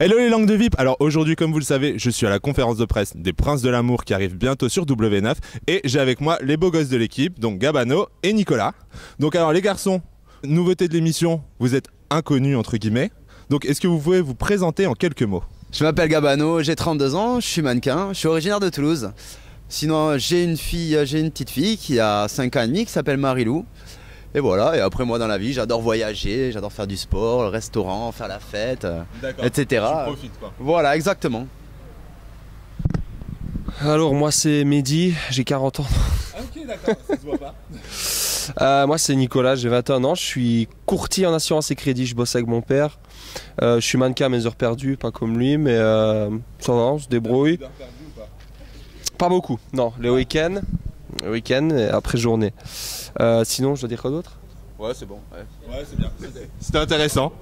Hello les langues de VIP. Alors aujourd'hui, comme vous le savez, je suis à la conférence de presse des Princes de l'amour qui arrive bientôt sur W9 et j'ai avec moi les beaux gosses de l'équipe, donc Gabano et Nicolas. Donc alors les garçons, nouveauté de l'émission, vous êtes inconnus entre guillemets. Donc est-ce que vous pouvez vous présenter en quelques mots? Je m'appelle Gabano, j'ai 32 ans, je suis mannequin, je suis originaire de Toulouse. Sinon j'ai une petite fille qui a 5 ans et demi qui s'appelle Marilou. Et voilà, et après moi dans la vie, j'adore voyager, j'adore faire du sport, le restaurant, faire la fête, etc. Tu profites quoi. Voilà, exactement. Alors moi c'est Mehdi, j'ai 40 ans. Ah, ok d'accord, ça se voit pas. Moi c'est Nicolas, j'ai 21 ans, je suis courtier en assurance et crédit, je bosse avec mon père. Je suis mannequin à mes heures perdues, pas comme lui, mais ça va, on se débrouille. Pas beaucoup, non, les week-ends et après journée. Sinon je dois dire quoi d'autre? Ouais c'est bon. Ouais c'est bien, c'était intéressant.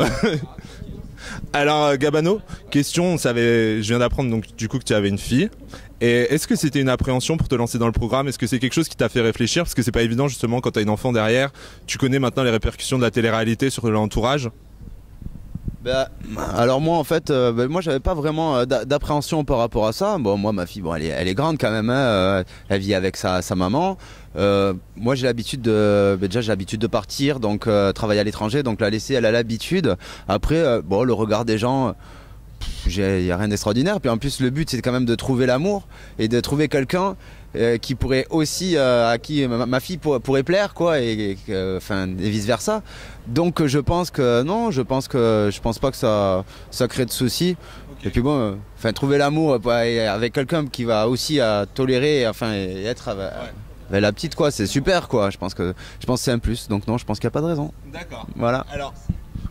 Alors Gabano, question, je viens d'apprendre donc du coup que tu avais une fille. Et est-ce que c'était une appréhension pour te lancer dans le programme? Est-ce que c'est quelque chose qui t'a fait réfléchir? Parce que c'est pas évident justement quand t'as une enfant derrière. Tu connais maintenant les répercussions de la télé-réalité sur l'entourage? Alors moi en fait, moi j'avais pas vraiment d'appréhension par rapport à ça. Bon moi ma fille, bon elle est grande quand même, hein, elle vit avec sa maman. Moi j'ai l'habitude de partir, donc travailler à l'étranger, donc la laisser, elle a l'habitude. Après bon le regard des gens, il y a rien d'extraordinaire. Puis en plus le but c'est quand même de trouver l'amour et de trouver quelqu'un qui pourrait aussi à qui ma fille pourrait plaire quoi et vice versa. Donc je pense que non, je pense pas que ça crée de soucis. Okay. Et puis bon trouver l'amour avec quelqu'un qui va aussi tolérer et être avec la petite quoi, c'est super quoi. Je pense que c'est un plus. Donc non, je pense qu'il n'y a pas de raison. D'accord. Voilà. Alors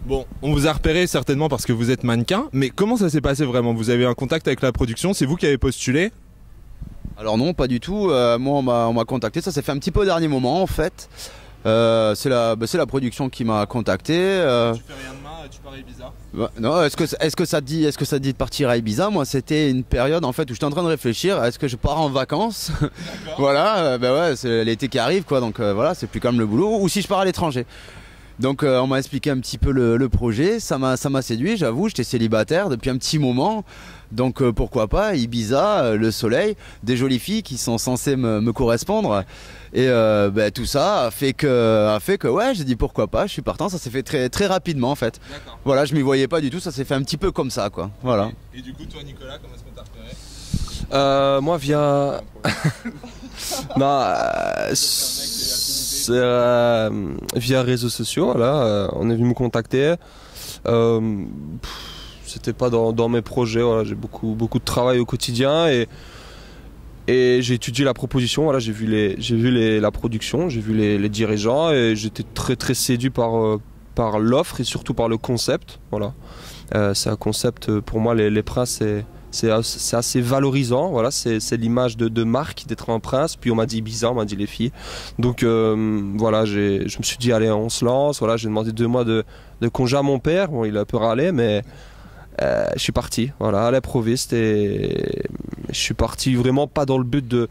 bon, on vous a repéré certainement parce que vous êtes mannequin, mais comment ça s'est passé vraiment? Vous avez eu un contact avec la production? C'est vous qui avez postulé? Alors non, pas du tout. Moi, on m'a contacté. Ça s'est fait un petit peu au dernier moment, en fait. C'est la production qui m'a contacté. Tu fais rien de main, tu pars à Ibiza? Non, est-ce que ça te dit de partir à Ibiza? Moi, c'était une période en fait où j'étais en train de réfléchir. Est-ce que je pars en vacances? Voilà, ouais, c'est l'été qui arrive, quoi. Donc voilà, c'est plus comme le boulot. Ou si je pars à l'étranger. Donc on m'a expliqué un petit peu le projet, ça m'a séduit, j'avoue, j'étais célibataire depuis un petit moment, donc pourquoi pas, Ibiza, le soleil, des jolies filles qui sont censées me correspondre, et tout ça a fait que ouais, j'ai dit pourquoi pas, je suis partant, ça s'est fait très, très rapidement en fait. Voilà, je m'y voyais pas du tout, ça s'est fait un petit peu comme ça quoi, voilà. Et du coup toi Nicolas, comment est-ce qu'on t'a repéré? Moi via... non, via réseaux sociaux, voilà, on est venu me contacter. C'était pas dans mes projets, voilà, j'ai beaucoup de travail au quotidien et j'ai étudié la proposition, voilà, j'ai vu la production, j'ai vu les dirigeants et j'étais très très séduit par l'offre et surtout par le concept, voilà. C'est un concept pour moi, les princes, c'est assez valorisant, voilà, c'est l'image de marque d'être un prince. Puis on m'a dit Ibiza, on m'a dit les filles. Donc voilà, je me suis dit allez, on se lance. Voilà, j'ai demandé 2 mois de congé à mon père. Bon, il a un peu râlé, mais je suis parti. Voilà, à l'improviste et je suis parti vraiment pas dans le but de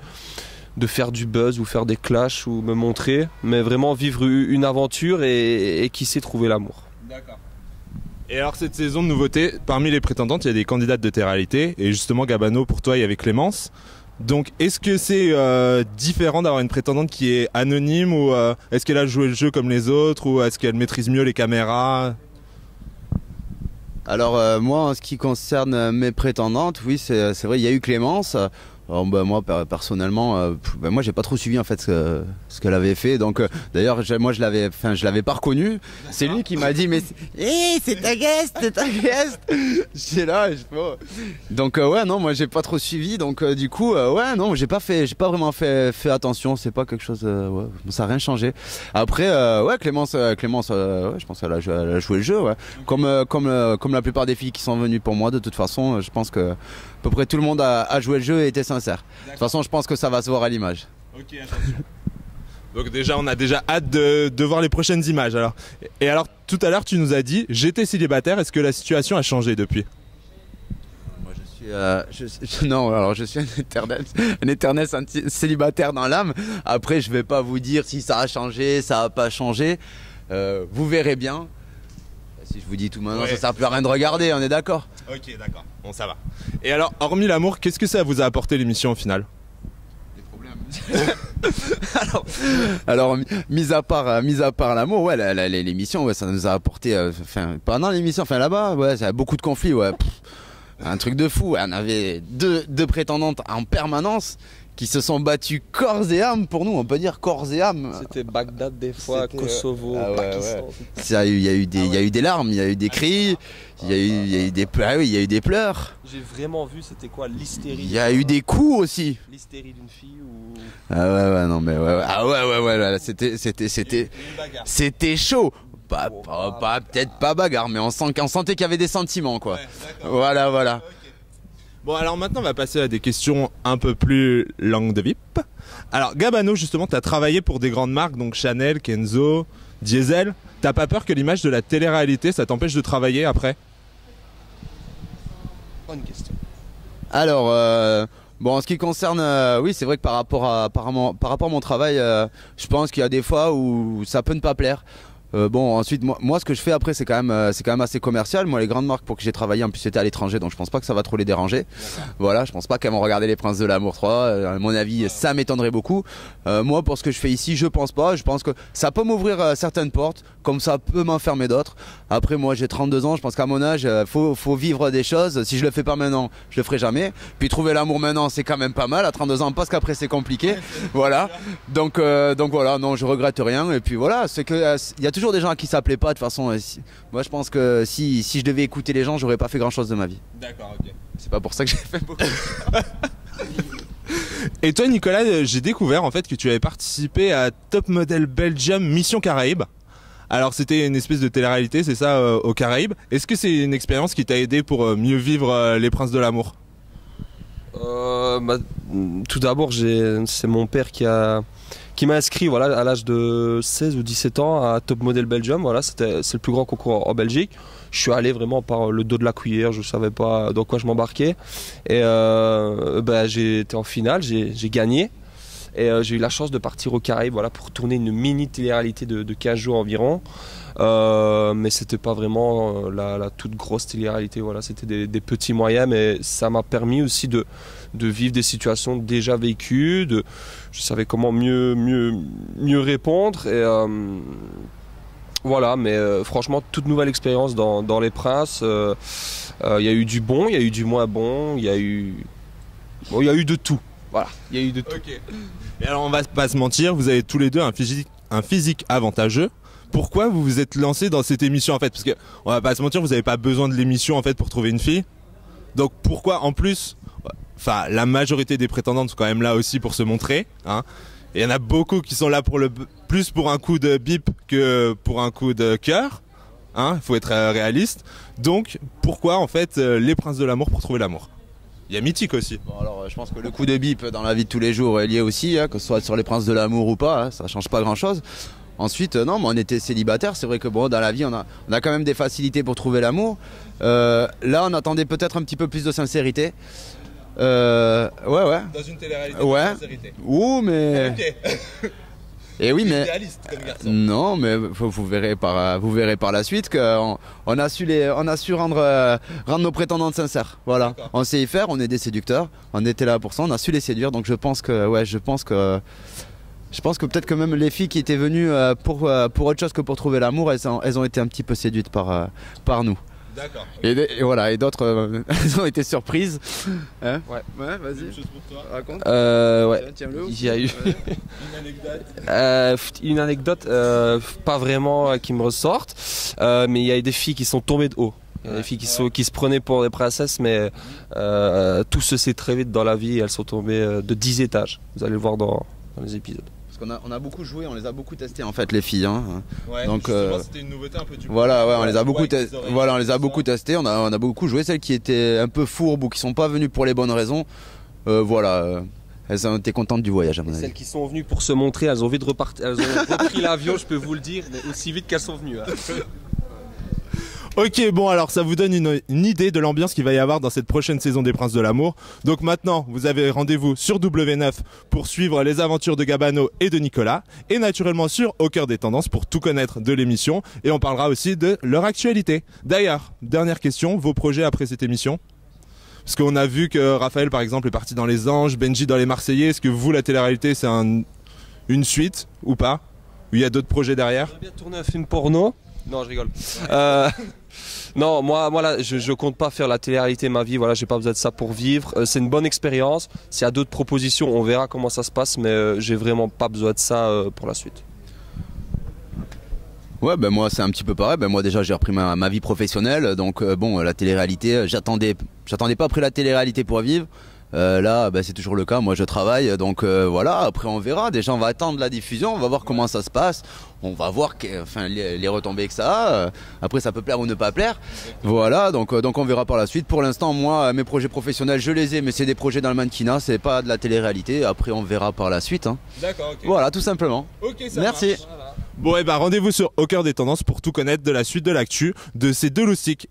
faire du buzz ou faire des clashs ou me montrer, mais vraiment vivre une aventure et qui sait trouver l'amour. D'accord. Et alors cette saison de nouveautés, parmi les prétendantes, il y a des candidates de télé-réalité. Et justement Gabano, pour toi, il y avait Clémence. Donc est-ce que c'est différent d'avoir une prétendante qui est anonyme ou est-ce qu'elle a joué le jeu comme les autres ou est-ce qu'elle maîtrise mieux les caméras? Alors moi en ce qui concerne mes prétendantes, oui c'est vrai, il y a eu Clémence. Alors, moi personnellement, moi j'ai pas trop suivi en fait ce qu'elle avait fait. Donc d'ailleurs moi je l'avais pas reconnue. C'est lui qui m'a dit mais c'est ta guest, c'est ta guest. J'étais là, donc ouais non moi j'ai pas trop suivi. Donc du coup ouais non j'ai pas vraiment fait attention. C'est pas quelque chose, ouais, ça a rien changé. Après ouais Clémence, ouais, je pense qu'elle a joué le jeu, ouais. Comme la plupart des filles qui sont venues pour moi de toute façon, je pense que à peu près tout le monde a joué le jeu et était sincère. De toute façon, je pense que ça va se voir à l'image. Ok, attention. Donc déjà, on a déjà hâte de voir les prochaines images. Alors. Et alors, tout à l'heure, tu nous as dit, j'étais célibataire. Est-ce que la situation a changé depuis? Moi, non, alors je suis un éternel célibataire dans l'âme. Après, je vais pas vous dire si ça a changé, ça a pas changé. Vous verrez bien. Si je vous dis tout maintenant, Ouais. ça sert plus à rien de regarder, on est d'accord. Ok, d'accord. Bon, ça va. Et alors, hormis l'amour, qu'est-ce que ça vous a apporté l'émission au final? Alors, mis à part l'amour, ouais, l'émission, ouais, ça nous a apporté, pendant l'émission, là-bas, ouais, ça a beaucoup de conflits, ouais. Un truc de fou, ouais, on avait deux prétendantes en permanence qui se sont battues corps et âme pour nous, on peut dire corps et âme. C'était Bagdad des fois, C'était, Kosovo, ah ouais, Pakistan. Il y a eu des larmes, il y a eu des cris, il y a eu des pleurs, il y a eu des pleurs. J'ai vraiment vu c'était quoi l'hystérie. Il y a eu des coups aussi. L'hystérie d'une fille ou. Ah ouais, non mais ouais. Ah ouais, là, c'était chaud. Peut-être pas bagarre, mais on sentait qu'il y avait des sentiments, quoi. Ouais, Voilà. Bon, alors maintenant, on va passer à des questions un peu plus langue de VIP. Alors, Gabano, justement, tu as travaillé pour des grandes marques, donc Chanel, Kenzo, Diesel. T'as pas peur que l'image de la télé-réalité, ça t'empêche de travailler après? Bonne question. Alors, bon, en ce qui concerne, oui, c'est vrai que par rapport à mon travail, je pense qu'il y a des fois où ça peut ne pas plaire. Bon, ensuite, moi, ce que je fais après, c'est quand même assez commercial. Moi, les grandes marques pour que j'ai travaillé, en plus, c'était à l'étranger, donc je pense pas que ça va trop les déranger. Voilà, je pense pas qu'elles vont regarder Les Princes de l'Amour 3. À mon avis, ça m'étonnerait beaucoup. Moi, pour ce que je fais ici, je pense pas. Je pense que ça peut m'ouvrir certaines portes, comme ça peut m'enfermer d'autres. Après, moi, j'ai 32 ans. Je pense qu'à mon âge, faut vivre des choses. Si je le fais pas maintenant, je le ferai jamais. Puis trouver l'amour maintenant, c'est quand même pas mal. À 32 ans, parce qu'après, c'est compliqué. Voilà. Donc voilà, non, je regrette rien. Et puis voilà, c'est que il y a toujours des gens à qui ça plaît pas. De toute façon, moi, je pense que si je devais écouter les gens, j'aurais pas fait grand chose de ma vie. D'accord, ok. C'est pas pour ça que j'ai fait beaucoup. Et toi, Nicolas, j'ai découvert en fait que tu avais participé à Top Model Belgium Mission Caraïbes. Alors, c'était une espèce de télé-réalité, c'est ça, aux Caraïbes. Est-ce que c'est une expérience qui t'a aidé pour mieux vivre les Princes de l'Amour? Tout d'abord, c'est mon père qui m'a inscrit à l'âge de 16 ou 17 ans à Top Model Belgium. Voilà, c'est le plus grand concours en Belgique. Je suis allé vraiment par le dos de la cuillère, je ne savais pas dans quoi je m'embarquais. Et j'ai été en finale, j'ai gagné. Et j'ai eu la chance de partir aux Caraïbes pour tourner une mini télé-réalité de 15 jours environ. Mais c'était pas vraiment la toute grosse télé-réalité. Voilà, c'était des petits moyens, mais ça m'a permis aussi de vivre des situations déjà vécues. Je savais comment mieux répondre. Et voilà, mais franchement, toute nouvelle expérience dans Les Princes. Il y a eu du bon, il y a eu du moins bon, il y a eu de tout. Voilà, il y a eu de tout. Ok. Et alors, on va pas se mentir, vous avez tous les deux un physique avantageux. Pourquoi vous vous êtes lancé dans cette émission en fait? Parce que on va pas se mentir, vous n'avez pas besoin de l'émission en fait pour trouver une fille. Donc pourquoi en plus, enfin la majorité des prétendantes sont quand même là aussi pour se montrer, hein. Et il y en a beaucoup qui sont là plus pour un coup de bip que pour un coup de cœur, hein. Faut être réaliste. Donc pourquoi en fait les Princes de l'Amour pour trouver l'amour? Il y a Mythique aussi. Bon, alors, je pense que le coup de bip dans la vie de tous les jours est lié aussi, hein, que ce soit sur Les Princes de l'Amour ou pas, hein, ça change pas grand chose. Ensuite, non, mais on était célibataire. C'est vrai que bon, dans la vie, on a quand même des facilités pour trouver l'amour. Là, on attendait peut-être un petit peu plus de sincérité. Ouais. Dans une télé-réalité Ouais. de sincérité. Ouh, mais. Ok. Et oui, mais. Idéaliste comme garçon. Non, mais vous verrez par la suite qu'on a su rendre nos prétendantes sincères. Voilà. D'accord. On sait y faire, on est des séducteurs, on était là pour ça, on a su les séduire. Donc je pense que peut-être que même les filles qui étaient venues pour autre chose que pour trouver l'amour, elles ont été un petit peu séduites par nous. D'accord. Et voilà, et d'autres elles ont été surprises. Hein? Ouais. Ouais, vas-y. Même chose pour toi. Raconte. Ouais. Tiens-le. Il y a eu Une anecdote. une anecdote, pas vraiment qui me ressorte, mais il y a des filles qui sont tombées de haut. Il y a des filles qui se prenaient pour des princesses, mais tout se sait très vite dans la vie. Elles sont tombées de 10 étages. Vous allez le voir dans les épisodes. Parce qu'on a beaucoup joué, on les a beaucoup testés en fait les filles. Hein. Ouais, Donc, justement, c'était une nouveauté un peu du coup. Voilà, ouais, on les a beaucoup, avec les oreilles, on les a tout beaucoup ça. testés. On a beaucoup joué. Celles qui étaient un peu fourbes ou qui sont pas venues pour les bonnes raisons, elles ont été contentes du voyage à mon Et avis. celles qui sont venues pour se montrer, elles ont envie de repartir. Elles ont repris l'avion, je peux vous le dire, mais aussi vite qu'elles sont venues. Hein. Ok, bon, alors ça vous donne une idée de l'ambiance qu'il va y avoir dans cette prochaine saison des Princes de l'amour. Donc maintenant, vous avez rendez-vous sur W9 pour suivre les aventures de Gabano et de Nicolas, et naturellement sur Au cœur des tendances pour tout connaître de l'émission, et on parlera aussi de leur actualité. D'ailleurs, dernière question, vos projets après cette émission? Parce qu'on a vu que Raphaël, par exemple, est parti dans Les Anges, Benji dans Les Marseillais. Est-ce que vous, la télé-réalité, c'est une suite ou pas? Ou il y a d'autres projets derrière? J'aimerais bien tourner un film porno. Non, je rigole. Non, moi là, je compte pas faire la télé-réalité ma vie. Voilà, j'ai pas besoin de ça pour vivre. C'est une bonne expérience. S'il y a d'autres propositions, on verra comment ça se passe, mais j'ai vraiment pas besoin de ça pour la suite. Ouais, ben moi c'est un petit peu pareil. Ben moi déjà j'ai repris ma vie professionnelle, donc bon, la télé-réalité, j'attendais pas après la télé-réalité pour vivre. Là, ben, c'est toujours le cas. Moi, je travaille, donc voilà. Après, on verra. Déjà, on va attendre la diffusion. On va voir comment ça se passe. On va voir les retombées que ça a. Après, ça peut plaire ou ne pas plaire. Voilà. Donc on verra par la suite. Pour l'instant, moi, mes projets professionnels, je les ai, mais c'est des projets dans le mannequinat. C'est pas de la télé-réalité. Après, on verra par la suite. Hein. D'accord. Ok. Voilà, tout simplement. Ok, ça Merci. marche. Bon, et ben rendez-vous sur Au cœur des tendances pour tout connaître de la suite de l'actu de ces deux loustiques.